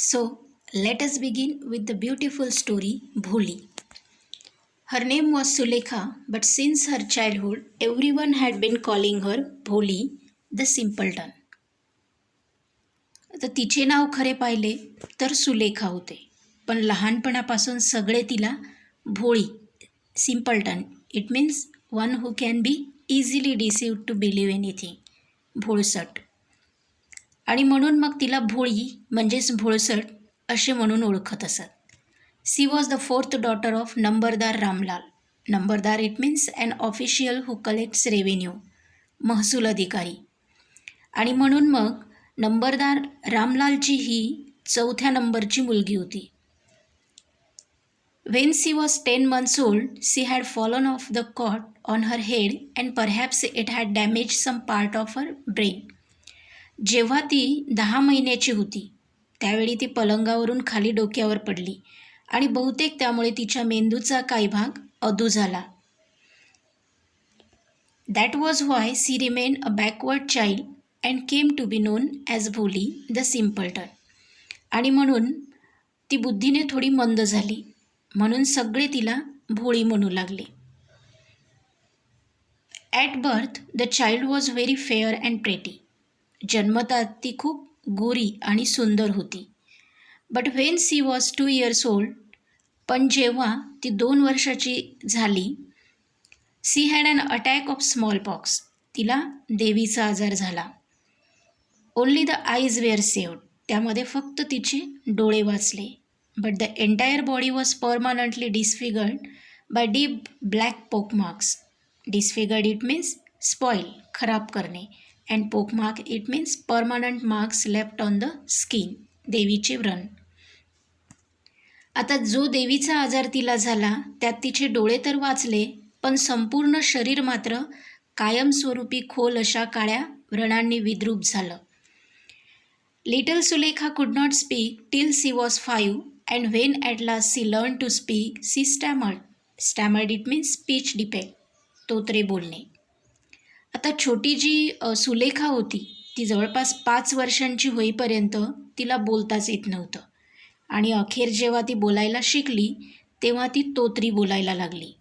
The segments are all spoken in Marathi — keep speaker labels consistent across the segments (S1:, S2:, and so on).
S1: So, let us begin with the beautiful story Bholi. Her name was Sulekha, but since her childhood, everyone had been calling her Bholi, the simpleton. तर तिचे नाव खरे पाहिले तर सुलेखा होते, पण लहानपणापासून सगळे तिला भोळी, simpleton, it means one who can be easily deceived to believe anything, भोळसट. आणि म्हणून मग तिला भोळी म्हणजेच भोळसट असे म्हणून ओळखत असत. She was the fourth daughter of numberdar Ramlal. Numberdar it means an official who collects revenue, महसूल अधिकारी. आणि म्हणून मग नंबरदार रामलालची ही 4थ्या नंबरची मुलगी होती. When she was 10 months old, she had fallen off the cot on her head and perhaps it had damaged some part of her brain. जेव्हा ती 10 महिन्याची होती त्यावेळी ती पलंगावरून खाली डोक्यावर पडली आणि बहुतेक त्यामुळे तिच्या मेंदूचा काही भाग अधू झाला. That was why she remained a backward child and came to be known as Bholi the simpleton. आणि म्हणून ती बुद्धीने थोडी मंद झाली, म्हणून सगळे तिला भोळी म्हणू लागले. At birth the child was very fair and pretty. जन्मतात ती खूप गोरी आणि सुंदर होती. But when she was 2 years old, पण जेव्हा ती 2 वर्षाची झाली, she had an attack of smallpox. तिला देवीचा आजार झाला. Only the eyes were saved. त्यामध्ये फक्त तिचे डोळे वाचले. But the entire body was permanently disfigured by deep black pockmarks. Disfigured it means spoil, खराब करणे, and pockmark it means permanent marks left on the skin, देवीचे व्रण. आता जो देवीचा आजार तिला झाला त्यात तिचे डोळे तर वाचले, पण संपूर्ण शरीर मात्र कायमस्वरूपी खोल अशा काळ्या व्रणांनी विद्रूप झालं. Little Sulekha could not speak till she was 5 and when at last she learn to speak she stammered. Stammered it means speech defect, तोतरे बोलणे. आता छोटी जी सुलेखा होती ती जवळपास 5 वर्षांची होईपर्यंत तिला बोलताच येत नव्हतं. आणि अखेर जेव्हा ती बोलायला शिकली तेव्हा ती तोतरी बोलायला लागली.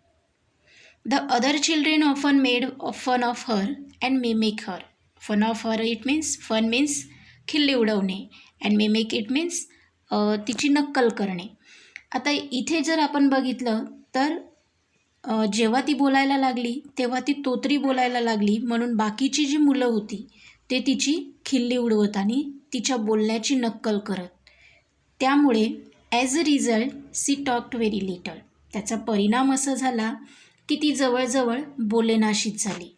S1: The other children often made fun of her and mimic her. Fun of her it means, fun means खिल्ली उडवणे, अँड मिमिक इट मीन्स तिची नक्कल करणे. आता इथे जर आपण बघितलं तर जेव्हा ती बोलायला लागली तेव्हा ती तोतरी बोलायला लागली, म्हणून बाकीची जी मुलं होती ते तिची खिल्ली उडवत आणि तिच्या बोलण्याची नक्कल करत. त्यामुळे as a result she talked very little. त्याचा परिणाम असा झाला की ती जवळजवळ बोलेनाशीच झाली.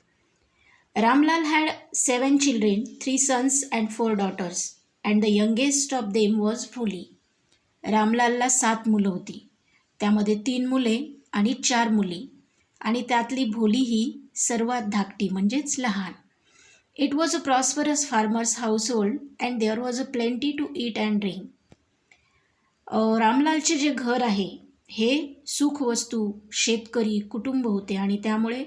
S1: Ramlal had 7 children, 3 sons and 4 daughters, and the youngest of them was भोली. रामलालला 7 मुलं होती, त्यामध्ये 3 मुले आणि 4 मुली, आणि त्यातली भोली ही सर्वात धाकटी म्हणजेच लहान. It was a prosperous farmer's household and there was a plenty to eat and drink. रामलालचे जे घर आहे हे सुखवस्तू, शेतकरी कुटुंब होते आणि त्यामुळे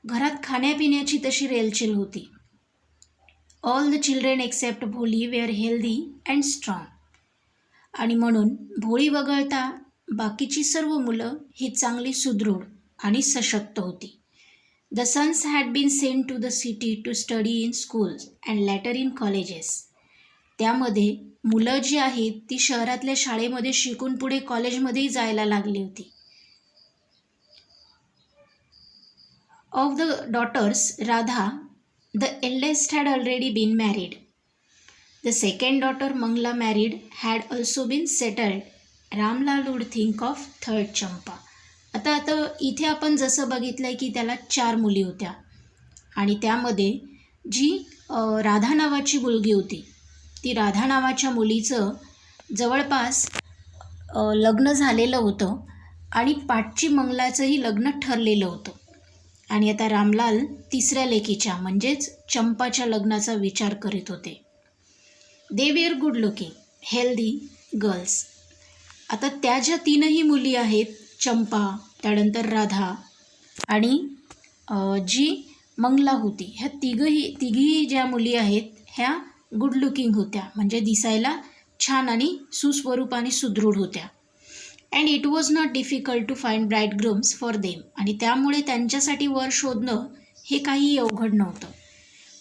S1: घरात खाण्यापिण्याची तशी रेलचेल होती. ऑल द चिल्ड्रेन एक्सेप्ट भोली वेअर हेल्दी अँड स्ट्रॉंग. आणि म्हणून भोळी वगळता बाकीची सर्व मुलं ही चांगली सुदृढ आणि सशक्त होती. The sons had been sent to the city to study in schools and later in colleges. त्यामध्ये मुलं जी आहेत ती शहरातल्या शाळेमध्ये शिकून पुढे कॉलेजमध्येही जायला लागली होती. Of the daughters, Radha, the eldest, had already been married. The second daughter, Mangla, married, had also been settled. Ramlal would think of third Champa. आता इथे आपण जसं बघितलं आहे की त्याला 4 मुली होत्या आणि त्यामध्ये जी राधा नावाची मुलगी होती ती राधा नावाच्या मुलीचं जवळपास लग्न झालेलं होतं आणि पाठची मंगलाचंही लग्न ठरलेलं होतं. आणि आता रामलाल 3ऱ्या लेकीच्या म्हणजेच चंपाच्या लग्नाचा विचार करीत होते. They were good looking, healthy girls. आता त्या ज्या 3ही मुली आहेत, चंपा, त्यानंतर राधा आणि जी मंगला होती, ह्या तिघीही ज्या मुली आहेत ह्या गुड लुकिंग होत्या, म्हणजे दिसायला छान आणि सुस्वरूपाने सुदृढ होत्या. And it was not difficult to find bright grooms for them. आणि त्यामुळे त्यांच्यासाठी वर शोधणं हे काही अवघड नव्हतं.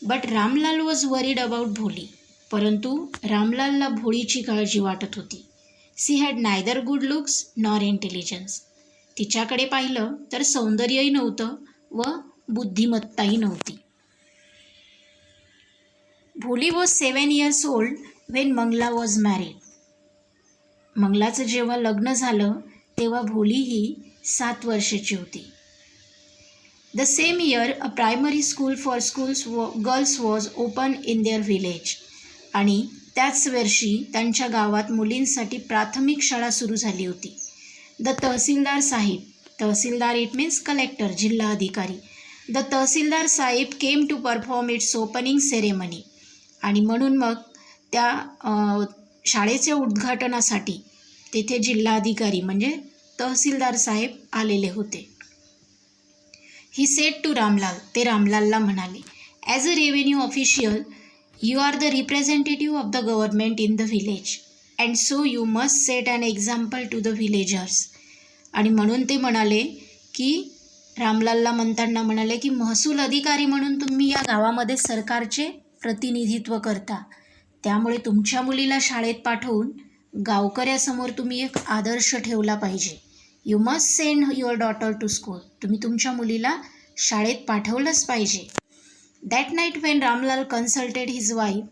S1: But Ramlal was worried about Bholi. परंतु रामलालला भोळीची काळजी वाटत होती. She had neither good looks nor intelligence. तिच्याकडे पाहिलं तर सौंदर्यही नव्हतं व बुद्धिमत्ताही नव्हती. Bholi was 7 years old when Mangala was married. मंगलाचं जेव्हा लग्न झालं तेव्हा भोली ही 7 वर्षाची होती. The same year a primary school for girls was open in their village. आणि त्याच वर्षी त्यांच्या गावात मुलींसाठी प्राथमिक शाळा सुरू झाली होती. द तहसीलदार साहेब, तहसीलदार इट मीन्स कलेक्टर, जिल्हा अधिकारी. द तहसीलदार साहेब came to perform its opening ceremony. आणि म्हणून मग त्या शाळेच्या उद्घाटनासाठी तेथे जिल्हाधिकारी म्हणजे तहसीलदार साहेब आलेले होते. ही सेड टू रामलाल, ते रामलालला म्हणाले, as a revenue official you are the representative of the government in the village and so you must set an example to the villagers. आणि म्हणून ते म्हणाले की रामलालला म्हणताना म्हणाले की महसूल अधिकारी म्हणून तुम्ही या गावामध्ये सरकारचे प्रतिनिधित्व करता. त्यामुळे तुमच्या मुलीला शाळेत पाठवून गावकऱ्यासमोर तुम्ही एक आदर्श ठेवला पाहिजे. You must send your daughter to school. तुम्ही तुमच्या मुलीला शाळेत पाठवलंच पाहिजे. That night when Ramlal consulted his wife.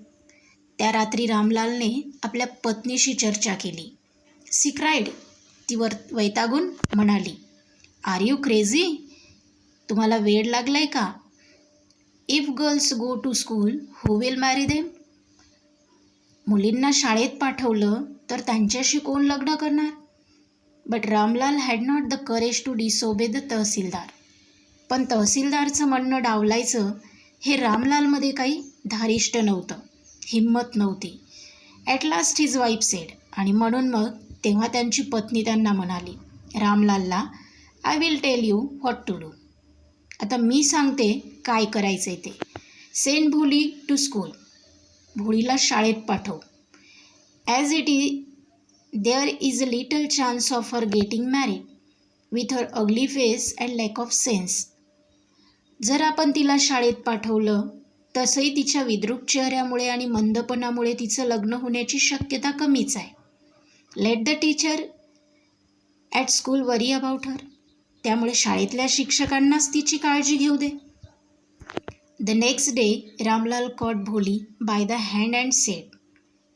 S1: त्या रात्री रामलालने आपल्या पत्नीशी चर्चा केली. She cried. ती वैतागून म्हणाली, आर यू क्रेझी. तुम्हाला वेड लागलाय का. If girls go to school who will marry them. मुलींना शाळेत पाठवलं तर त्यांच्याशी कोण लग्न करणार. But Ramlal had not the courage to disobey the tehsildar. पण तहसीलदारचं म्हणणं डावलायचं हे रामलालमध्ये काही धारिष्ट नव्हतं, हिंमत नव्हती. At last his wife said. आणि म्हणून मग तेव्हा त्यांची पत्नी त्यांना म्हणाली, रामलालला, I will tell you what to do. आता मी सांगते काय करायचं आहे ते. सेंड भोली टू स्कूल. भोळीला शाळेत पाठव. As it there is a little chance of her getting married with her ugly face and lack of sense. जर आपण तिला शाळेत पाठवलं तसंही तिच्या विद्रूप चेहऱ्यामुळे आणि मंदपणामुळे तिचं लग्न होण्याची शक्यता कमीच आहे. Let the teacher at school worry about her. त्यामुळे शाळेतल्या शिक्षकांनाच तिची काळजी घेऊ दे. The next day Ramlal caught Bholi by the hand and said,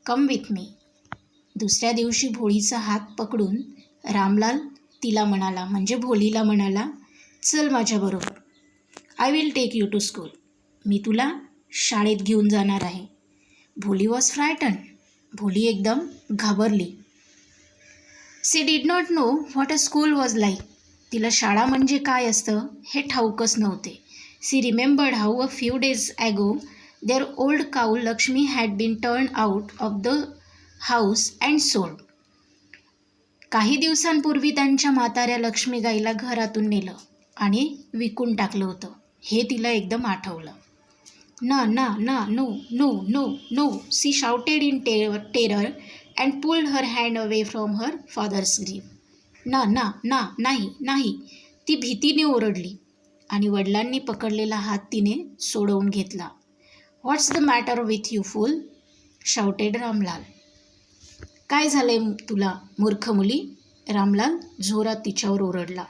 S1: come with me. दुसऱ्या दिवशी भोळीचा हात पकडून रामलाल तिला म्हणाला, म्हणजे भोलीला म्हणाला, चल माझ्याबरोबर. I will take you to school. मी तुला शाळेत घेऊन जाणार आहे. भोली वॉज फ्रायटन. भोली एकदम घाबरली. She did not know what a school was like. तिला शाळा म्हणजे काय असतं हे ठाऊकच नव्हते. She remembered how a few days ago their old cow Lakshmi had been turn out of the house and sold. काही दिवसांपूर्वी त्यांच्या म्हाताऱ्या लक्ष्मीगाईला घरातून नेलं आणि विकून टाकलं होतं हे तिला एकदम आठवलं. ना ना ना no no no no. She shouted in terror and pulled her hand away from her father's grave. ना ना ना नाही नाही. ती भीतीने ओरडली आणि वडिलांनी पकडलेला हात तिने सोडवून घेतला. What's the matter with you fool, shouted Ramlal. काय झालंय तुला मूर्ख मुली. रामलाल जोरात तिच्यावर ओरडला.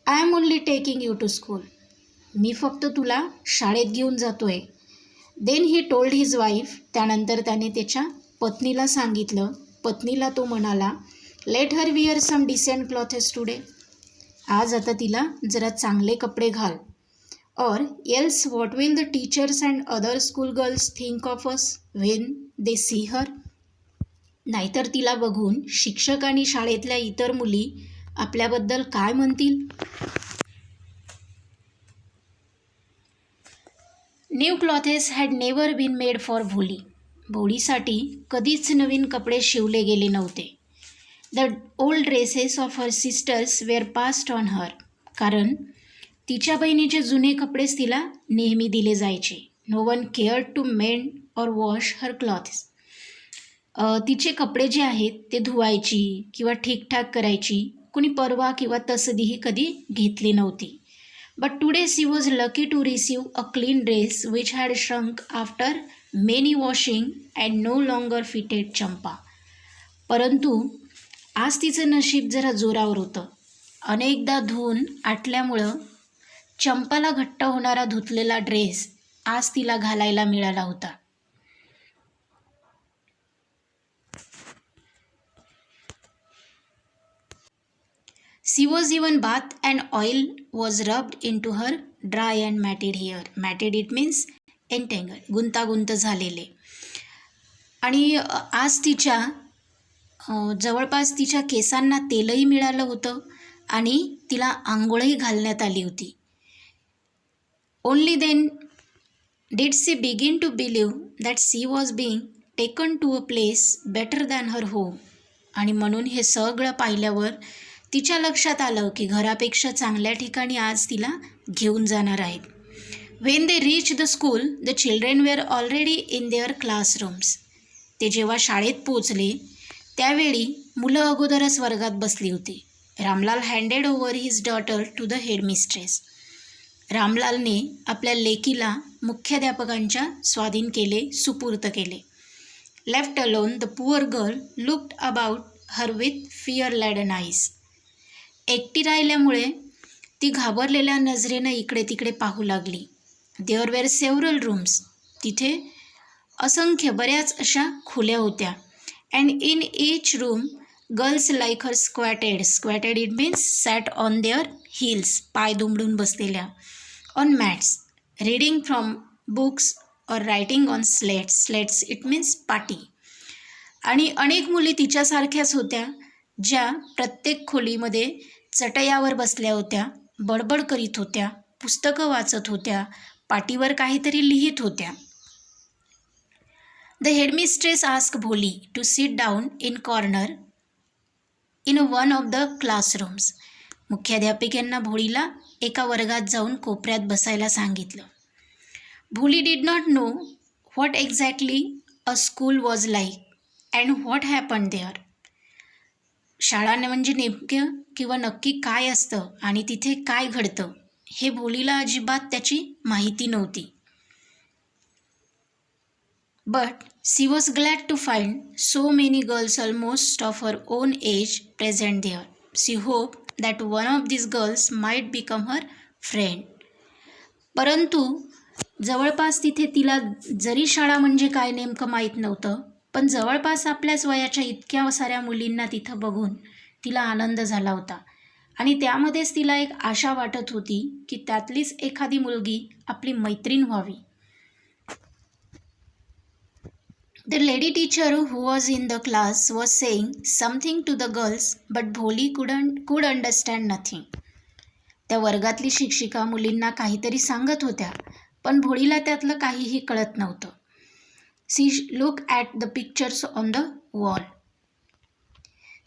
S1: I am only taking you to school. मी फक्त तुला शाळेत घेऊन जातोय. Then he told his wife. त्यानंतर त्याने त्याच्या पत्नीला सांगितलं. पत्नीला तो म्हणाला, let her wear some decent clothes today. आज आता तिला जरा चांगले कपडे घाल. Or else what will the teachers and other school girls think of us when they see her. नाहीतर तिला बघून शिक्षक आणि शाळेतल्या इतर मुली आपल्याबद्दल काय म्हणतील. New clothes had never been made for Bholi. भोळीसाठी कधीच नवीन कपडे शिवले गेले नव्हते. The old dresses of her sisters were passed on her. कारण तिच्या बहिणीचे जुने कपडेच तिला नेहमी दिले जायचे. No one cared to mend or wash her clothes. तिचे कपडे जे आहेत ते धुवायची किंवा ठीकठाक करायची कुणी पर्वा किंवा तसदीही कधी घेतली नव्हती. But today she was lucky to receive a clean dress which had shrunk after many washing and no longer fitted Champa. परंतु आज तिचं नशीब जरा जोरावर होतं. अनेकदा धुवून आटल्यामुळं चंपाला घट्ट होणारा धुतलेला ड्रेस आज तिला घालायला मिळाला होता. She was even bathed and oil was rubbed into her dry and matted hair. Matted it means entangled, गुंतागुंत झालेले. आणि आज तिच्या जवळपास तिच्या केसांना तेलही मिळालं होतं आणि तिला आंघोळही घालण्यात आली होती. Only then did she begin to believe that she was being taken to a place better than her home. आणि म्हणून हे सगळं पाहिल्यावर तिच्या लक्षात आलं की घरापेक्षा चांगल्या ठिकाणी आज तिला घेऊन जाणार आहेत. When they reach the school the children were already in their classrooms. ते जेव्हा शाळेत पोचले त्यावेळी मुलं अगोदरच वर्गात बसली होती. Ramlal handed over his daughter to the headmistress. रामलालने आपल्या लेकीला मुख्याध्यापकांच्या स्वाधीन केले, सुपूर्त केले. Left alone the poor girl looked about her with fear laden eyes. एकटी राहिल्यामुळे ती घाबरलेल्या नजरेनं इकडे तिकडे पाहू लागली. There were several rooms. तिथे असंख्य बऱ्याच अशा खोल्या होत्या. And in each room girls like her squatted it means sat on their heels, पाय दुमडून बसलेल्या, on mats, reading from books और writing on slates it means पाटी. आणि अनेक मुली तिच्यासारख्याच होत्या ज्या प्रत्येक खोलीमध्ये चटयावर बसल्या होत्या, बडबड करीत होत्या, पुस्तकं वाचत होत्या, पाटीवर काहीतरी लिहित होत्या. The headmistress ask Bholi to sit down in corner in one of the classrooms. मुख्याध्यापिकेंना भोळीला एका वर्गात जाऊन कोपऱ्यात बसायला सांगितलं. Bholi did not know what exactly a school was like and what happened there. शाळा म्हणजे नेमकं किंवा नक्की काय असतं आणि तिथे काय घडतं हे भोलीला अजिबात त्याची माहिती नव्हती. But she was glad to find so many girls almost of her own age present there. She hope that one of this girls might become her friend. परंतु जवळपास तिथे तिला जरी शाळा म्हणजे काय नेमकं माहीत नव्हतं, पण जवळपास आपल्याच वयाच्या इतक्या साऱ्या मुलींना तिथं बघून तिला आनंद झाला होता. आणि त्यामध्येच तिला एक आशा वाटत होती की त्यातलीच एखादी मुलगी आपली मैत्रीण व्हावी. The lady teacher who was in the class was saying something to the girls but Bholi could understand nothing. त्या वर्गातली शिक्षिका मुलींना काहीतरी सांगत होत्या, पण भोळीला त्यातलं काहीही कळत नव्हतं. She look at the pictures on the wall.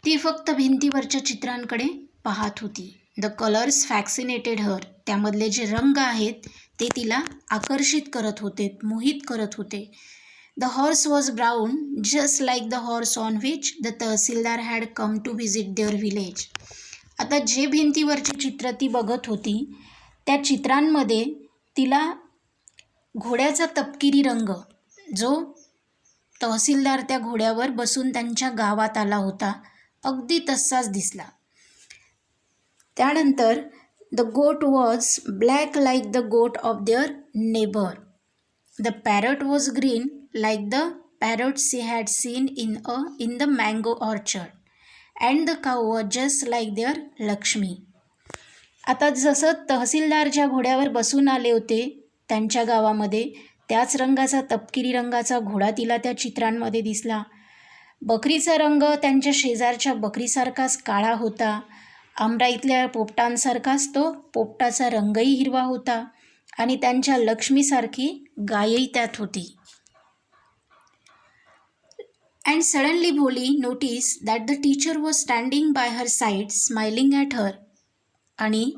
S1: ती फक्त भिंतीवरच्या चित्रांकडे पाहत होती. The colours fascinated her. त्यामधले जे रंग आहेत ते तिला आकर्षित करत होते, मोहित करत होते. The horse was brown just like the horse on which the tehsildar had come to visit their village. आता जे भिंतीवरची चित्र ती बघत होती त्या चित्रांमध्ये तिला घोड्याचा तपकिरी रंग, जो तहसीलदार त्या घोड्यावर बसून त्यांच्या गावात आला होता, अगदी तसाच दिसला. त्यानंतर the goat was black like the goat of their neighbour. The parrot was green like the parrot she had seen in the mango orchard and the cow was just like their Lakshmi. आता जसं तहसीलदार ज्या घोड्यावर बसून आले होते त्यांच्या गावामध्ये, त्याच रंगाचा तपकिरी रंगाचा घोडा तिला त्या चित्रांमध्ये दिसला. बकरीचा रंग त्यांच्या शेजारच्या बकरीसारखाच काळा होता. आमराईतल्या पोपटांसारखाच तो पोपटाचा रंगही हिरवा होता आणि त्यांच्या लक्ष्मीसारखी गायही त्यात होती. And suddenly Bholi notice that the teacher was standing by her side smiling at her. आणि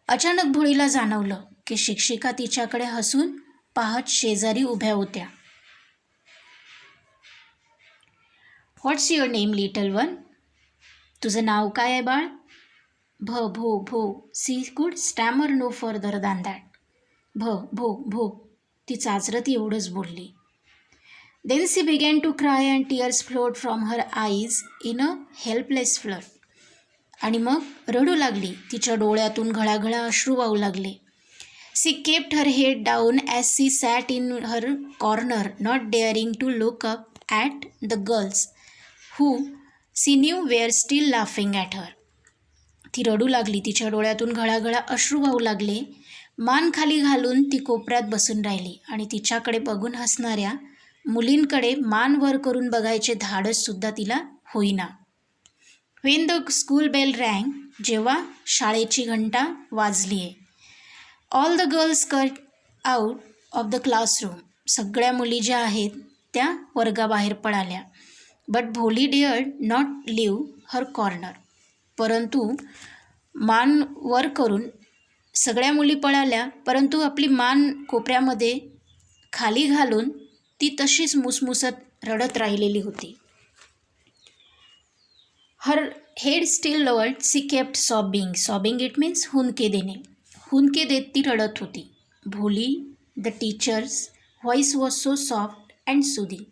S1: अचानक भोळीला जाणवलं की शिक्षिका तिच्याकडे हसून पाहत शेजारी उभ्या होत्या. व्हॉट्स युअर नेम लिटल वन? तुझं नाव काय आहे बाळ? भो सी कुड स्टॅमर नो फर्दर दॅन दॅट. भो ती चाचरत एवढंच बोलली. Then she began to cry and tears flowed from her eyes in a helpless flood. आणि मग रडू लागली. तिच्या डोळ्यातून घळाघळा अश्रू वाहू लागले. She kept her head down as she sat in her corner, not daring to look up at the girls who she knew were still laughing at her. ती रडू लागली. तिच्या डोळ्यातून घळाघळा अश्रू वाहू लागले. मान खाली घालून ती कोपऱ्यात बसून राहिली आणि तिच्याकडे बघून हसणाऱ्या मुलींकडे मान वर करून बघायचे धाडससुद्धा तिला होईना. When the school bell rang, जेव्हा शाळेची घंटा वाजली आहे. All the girls got out of the classroom. सगळ्या मुली ज्या आहेत त्या वर्गाबाहेर पळाल्या. But भोली dared not leave her corner. परंतु मान वर करून सगळ्या मुली पळाल्या, परंतु आपली मान कोपऱ्यामध्ये खाली घालून ती तशीच मुसमुसत रडत राहिलेली होती. Her head still lowered she kept sobbing. Sobbing it means हुंदके देणे. हुंदके देत ती रडत होती. Bholi the teacher's voice was so soft and soothing.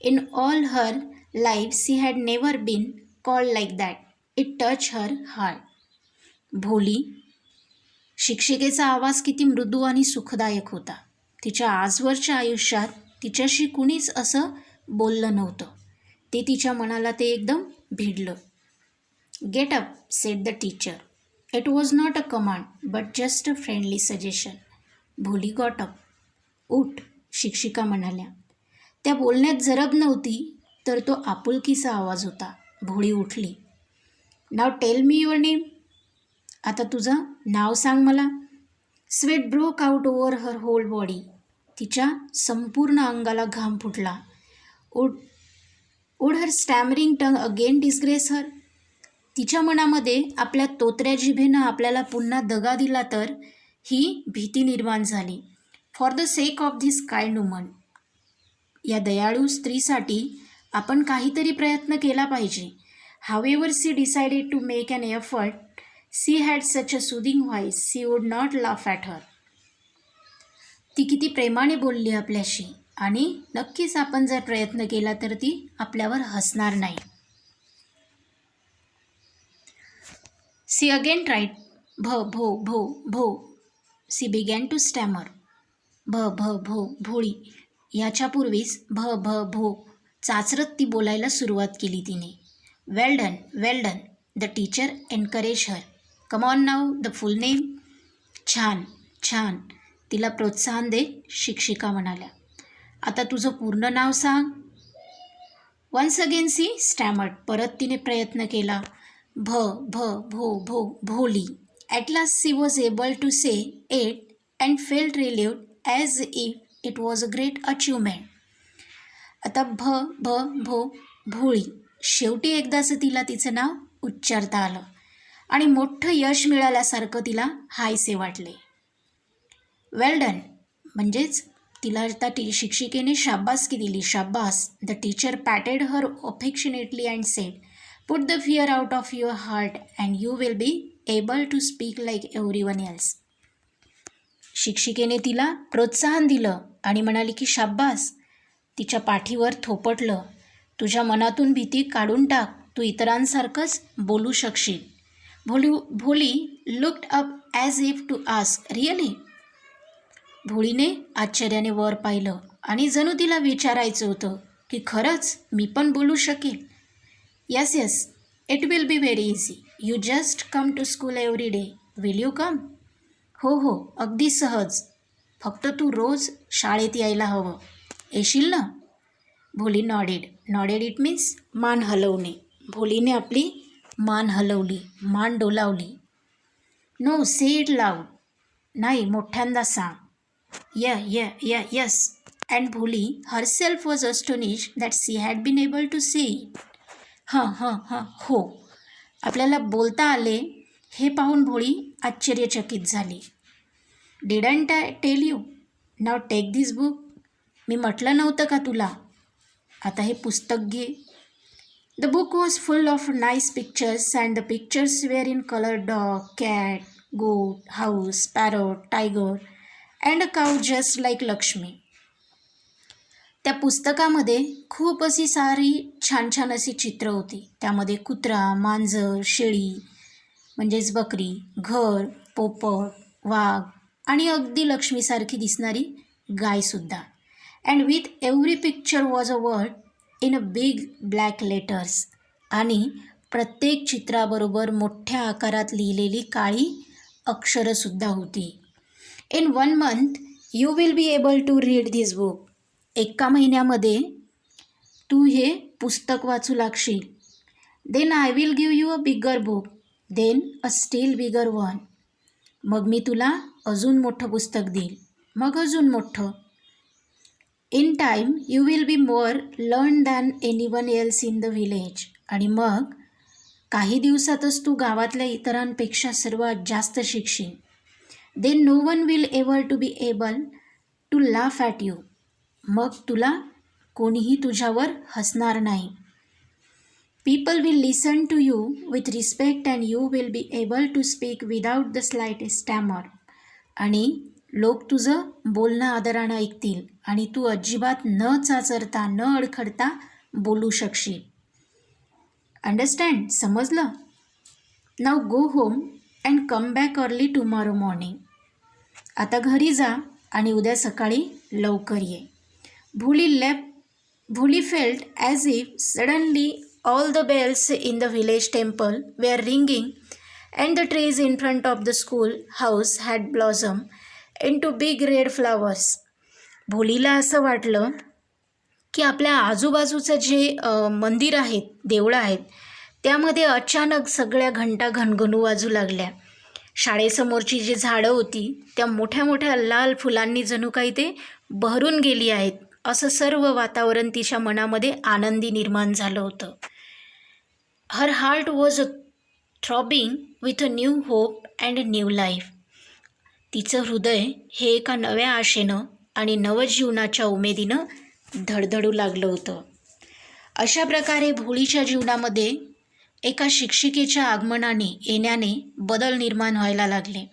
S1: In all her life she had never been called like that. It touch her heart. Bholi शिक्षिकेचा आवाज किती मृदू आणि सुखदायक होता. तिच्या आजवरच्या आयुष्यात तिच्याशी कुणीच असं बोललं नव्हतं. ते तिच्या मनाला ते एकदम भिडलं. Get up said the teacher. It was not a command but just a friendly suggestion. Bholi got up. उठ, शिक्षिका म्हणाल्या. त्या बोलण्यात जरब नव्हती, तर तो आपुलकीचा आवाज होता. भोळी उठली. Now tell me your name. आता तुझं नाव सांग मला. Sweat broke out over her whole body. तिच्या संपूर्ण अंगाला घाम फुटला. Would her stammering tongue again disgrace her. तिच्या मनामध्ये आपल्या तोतऱ्या जिभेनं आपल्याला पुन्हा दगा दिला तर ही भीती निर्माण झाली. For the sake of this kind woman. या दयाळू स्त्रीसाठी आपण काहीतरी प्रयत्न केला पाहिजे. However she decided to make an effort. She had such a soothing voice she would not laugh at her. ती किती प्रेमाने बोलली आपल्याशी आणि नक्कीच आपण जर प्रयत्न केला तर ती आपल्यावर हसणार नाही. She again tried. Bho. She began to stammer. Bho Bholi. याच्यापूर्वीच भो चाचरत ती बोलायला सुरुवात केली तिने. Well done. The teacher encourage her. Come on now the full name. छान. तिला प्रोत्साहन देत शिक्षिका म्हणाल्या. आता तुझं पूर्ण नाव सांग. Once again she stammered. परत तिने प्रयत्न केला. Bholi. At last she was able to say it and felt relieved as if it was a great achievement. आता भोळी. शेवटी एकदाचं तिला तिचं नाव उच्चारता आलं आणि मोठं यश मिळाल्यासारखं तिला हायसे वाटले. वेल डन म्हणजेच तिला आता शिक्षिकेने शाब्बासकी दिली. शाब्बास. The teacher patted her affectionately and said, put the fear out of your heart and you will be able to speak like everyone else. शिक्षिकेने तिला प्रोत्साहन दिलं आणि म्हणाली की शाब्बास. तिच्या पाठीवर थोपटलं. तुझ्या मनातून भीती काढून टाक. तू इतरांसारखंच बोलू शकशील. Bholi looked up as if to ask, really. भोळीने आश्चर्याने वर पाहिलं आणि जणू तिला विचारायचं होतं की खरंच मी पण बोलू शकेल. Yes, it will be very easy. You just come to school every day. Will you come? हो, अगदी सहज. फक्त तू रोज शाळेत यायला हवं. येशील ना? भोली नॉडेड इट मीन्स मान हलवणे. भोलीने आपली मान हलवली, मान डोलावली. No, say it loud. नाही, मोठ्यांदा सांग. Yes. And Bholi herself was astonished that she had been able to say it. हो. आपल्याला बोलता आले हे पाहून भोळी आश्चर्यचकित झाली. Didn't I tell you? Now take this book. मी म्हटलं नव्हतं का तुला? आता हे पुस्तक घे. The book was full of nice pictures, and the pictures were in color dog, cat, goat, house, parrot, tiger, and a cow just like Lakshmi. त्या पुस्तकामध्ये खूप अशी सारी छान छान अशी चित्र होती. त्यामध्ये कुत्रा, मांजर, शेळी म्हणजेच बकरी, घर, पोपट, वाघ आणि अगदी लक्ष्मीसारखी दिसणारी गायसुद्धा. And with every picture was a word in a big black letters. आणि प्रत्येक चित्राबरोबर मोठ्या आकारात लिहिलेली काळी अक्षरंसुद्धा होती. In 1 month you will be able to read this book. एका महिन्यामध्ये तू हे पुस्तक वाचू लागशील. Then I will give you a bigger book, then a still bigger one. मग मी तुला अजून मोठं पुस्तक देईल, मग अजून मोठं. In time you will be more learn than anyone else in the village. आणि मग काही दिवसातच तू गावातल्या इतरांपेक्षा सर्वात जास्त शिकशील. Then no will ever to be able to laugh at you. मग तुला कोणीही तुझ्यावर हसणार नाही. People will listen to you with respect and you will be able to speak without the slightest stammer. आणि लोक तुझं बोलणं आदरानं ऐकतील आणि तू अजिबात न चाचरता न अडखडता बोलू शकशील. अंडरस्टँड? समजलं? Now go home and come back early tomorrow morning. आता घरी जा आणि उद्या सकाळी लवकर ये. Bhuli felt as if suddenly all the bells in the village temple were ringing and the trees in front of the school house had blossomed into big red flowers. भोलीला असं वाटलं की आपल्या आजूबाजूचं जे मंदिर आहेत, देवळं आहेत, त्यामध्ये अचानक सगळ्या घंटा घणघणू वाजू लागल्या. शाळेसमोरची जी झाडं होती त्या मोठ्या मोठ्या लाल फुलांनी जणू काही ते बहरून गेली आहेत, असं सर्व वातावरण तिच्या मनामध्ये आनंदी निर्माण झालं होतं. Her heart was throbbing with a new hope and a new life. तिचं हृदय हे एका नव्या आशेनं आणि नवजीवनाच्या उमेदीनं धडधडू लागलं होतं. अशा प्रकारे भोळीच्या जीवनामध्ये एका शिक्षिकेच्या येण्याने बदल निर्माण व्हायला लागले.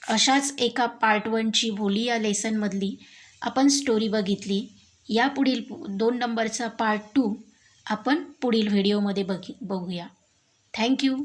S1: अशाच एका पार्ट 1ची भोली या लेसनमधली आपण स्टोरी बघितली. या पुढील 2 नंबरचा पार्ट 2 आपण पुढील व्हिडिओमध्ये बघूया. थँक्यू.